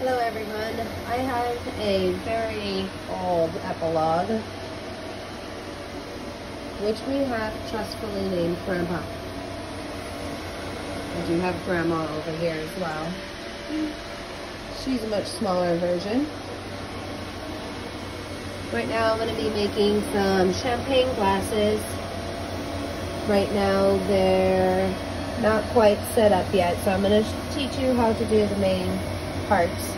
Hello everyone. I have a very old epilogue, which we have trustfully named Grandpa. I do have Grandma over here as well. She's a much smaller version. Right now I'm going to be making some champagne glasses. Right now they're not quite set up yet, so I'm going to teach you how to do the main parts.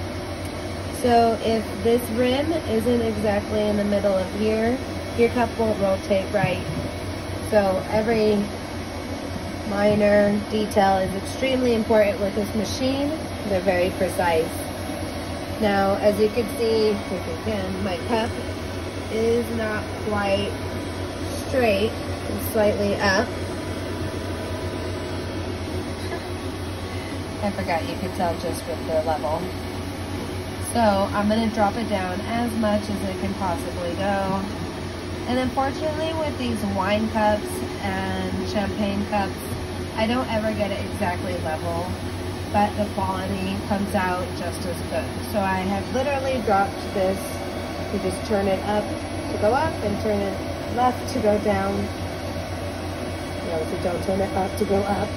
So if this rim isn't exactly in the middle of here, your cup won't rotate right. So every minor detail is extremely important with this machine. They're very precise. Now, as you can see, if you can, my cup is not quite straight. It's slightly up. I forgot you could tell just with the level. So I'm going to drop it down as much as it can possibly go. And unfortunately with these wine cups and champagne cups, I don't ever get it exactly level, but the quality comes out just as good. So I have literally dropped this. You just turn it up to go up and turn it left to go down. No, so don't turn it up to go up.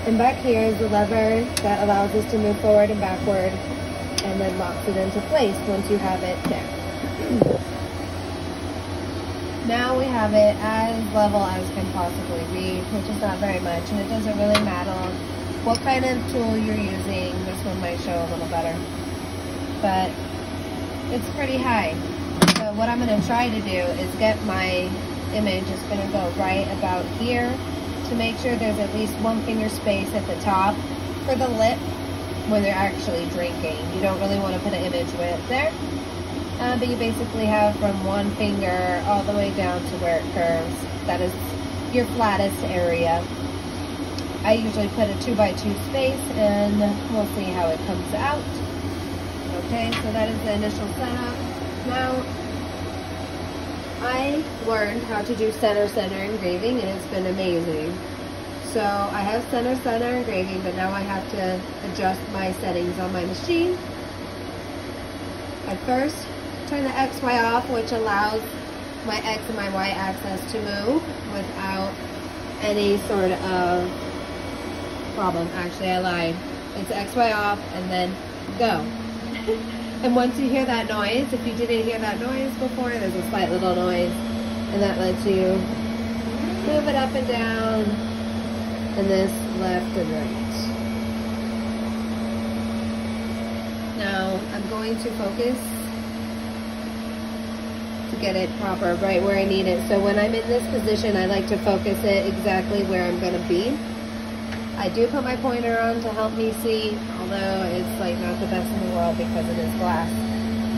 And back here is the lever that allows us to move forward and backward, and then locks it into place once you have it there. Now we have it as level as can possibly be, which is not very much, and it doesn't really matter what kind of tool you're using. This one might show a little better, but it's pretty high. So what I'm going to try to do is get my image, it's going to go right about here, to make sure there's at least one finger space at the top for the lip when they're actually drinking. You don't really want to put an image right there, but you basically have from one finger all the way down to where it curves. That is your flattest area. I usually put a 2x2 space, and we'll see how it comes out. Okay, so that is the initial setup. Now, I learned how to do center engraving, and it's been amazing. So I have center engraving, but now I have to adjust my settings on my machine. I first turn the XY off, which allows my X and my Y axis to move without any sort of problem. Actually, I lied. It's XY off and then go. And once you hear that noise, if you didn't hear that noise before, there's a slight little noise, and that lets you move it up and down, and this left and right. Now I'm going to focus to get it proper right where I need it. So when I'm in this position, I like to focus it exactly where I'm going to be. I do put my pointer on to help me see, although it's like not the best in the world because it is glass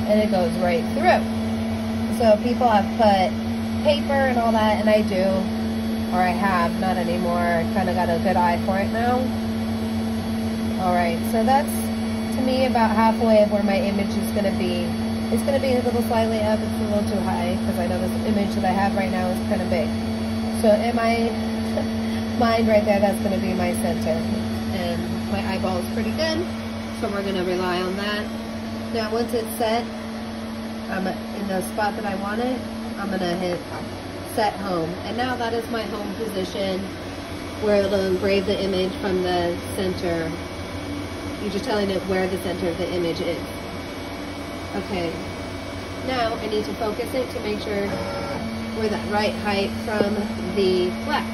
and it goes right through. So people have put paper and all that, and I do, or I have, not anymore. I kind of got a good eye for it now. Alright, so that's to me about halfway of where my image is going to be. It's going to be a little slightly up, it's a little too high because I know this image that I have right now is kind of big. So in my mind right there, that's going to be my center, and my eyeball is pretty good, so we're going to rely on that. Now once it's set, I'm in the spot that I want it, I'm going to hit set home, and now that is my home position where it'll engrave the image from the center. You're just telling it where the center of the image is. Okay, now I need to focus it to make sure we're the right height from the flex.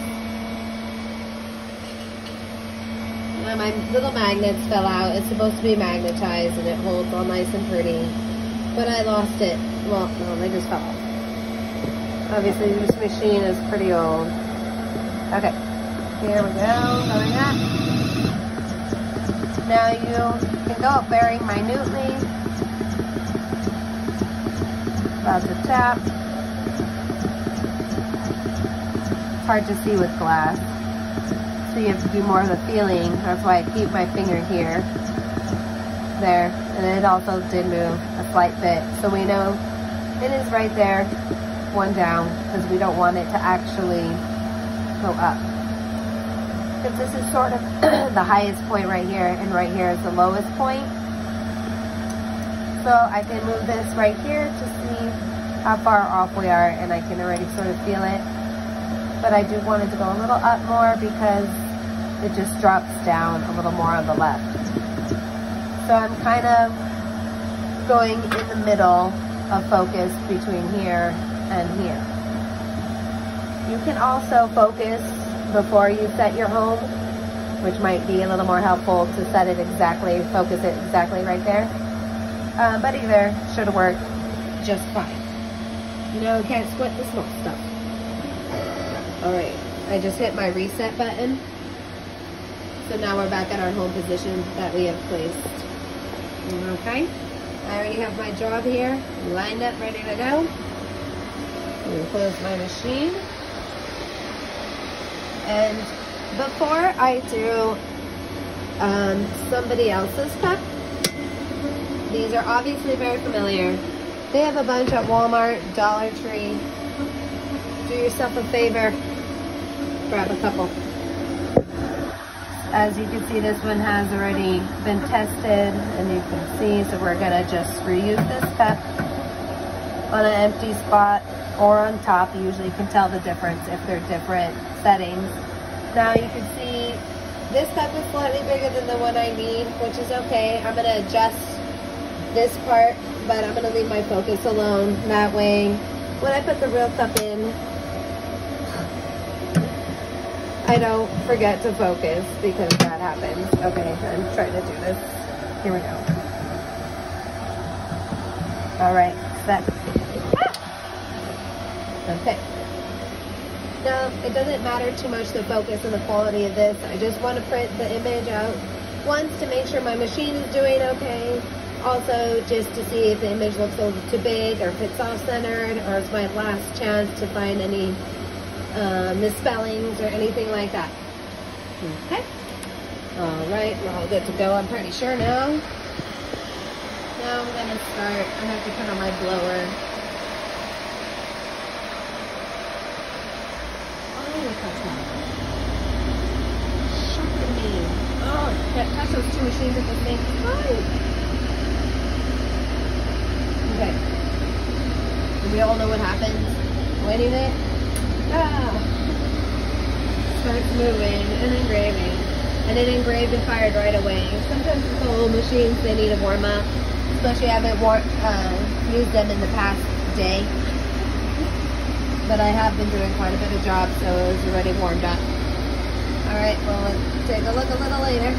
Now my little magnets fell out. It's supposed to be magnetized and it holds all nice and pretty, but I lost it. Well, no, they just fell off. Obviously this machine is pretty old. Okay, here we go, going up. Now you can go up very minutely. About to tap. It's hard to see with glass, so you have to do more of the feeling. That's why I keep my finger here. There, and it also did move a slight bit, so we know it is right there, one down, because we don't want it to actually go up. Because this is sort of the highest point right here, and right here is the lowest point. So I can move this right here to see how far off we are, and I can already sort of feel it. But I do want it to go a little up more because it just drops down a little more on the left. So I'm kind of going in the middle of focus between here and here. You can also focus before you set your home, which might be a little more helpful to set it exactly, focus it exactly right there. But either should work just fine. You know, can't squint the small stuff. All right, I just hit my reset button. So now we're back at our home position that we have placed. Okay, I already have my job here, lined up, ready to go. I'm gonna close my machine. And before I do somebody else's cup, these are obviously very familiar. They have a bunch at Walmart, Dollar Tree. Do yourself a favor, grab a couple. As you can see, this one has already been tested, and you can see, so we're gonna just reuse this cup on an empty spot or on top. You usually can tell the difference if they're different settings. Now you can see this cup is slightly bigger than the one I need, which is okay. I'm gonna adjust this part, but I'm gonna leave my focus alone. That way, when I put the real cup in, I don't forget to focus, because that happens. Okay, I'm trying to do this. Here we go. All right, set. Okay. Now, it doesn't matter too much the focus and the quality of this. I just want to print the image out once to make sure my machine is doing okay. Also, just to see if the image looks a little too big, or if it's off-centered, or it's my last chance to find any misspellings or anything like that. Okay. All right, we're all good to go, I'm pretty sure now. Now I'm gonna start. I have to turn on my blower. Oh, look how small. Shocking me. Oh, I can't touch those two machines at the same time. Okay. And we all know what happens when it starts moving and engraving. And it engraved and fired right away. Sometimes with the old machines, they need a warm up, especially I haven't used them in the past day. But I have been doing quite a bit of jobs, so it was already warmed up. All right, well, let's take a look a little later.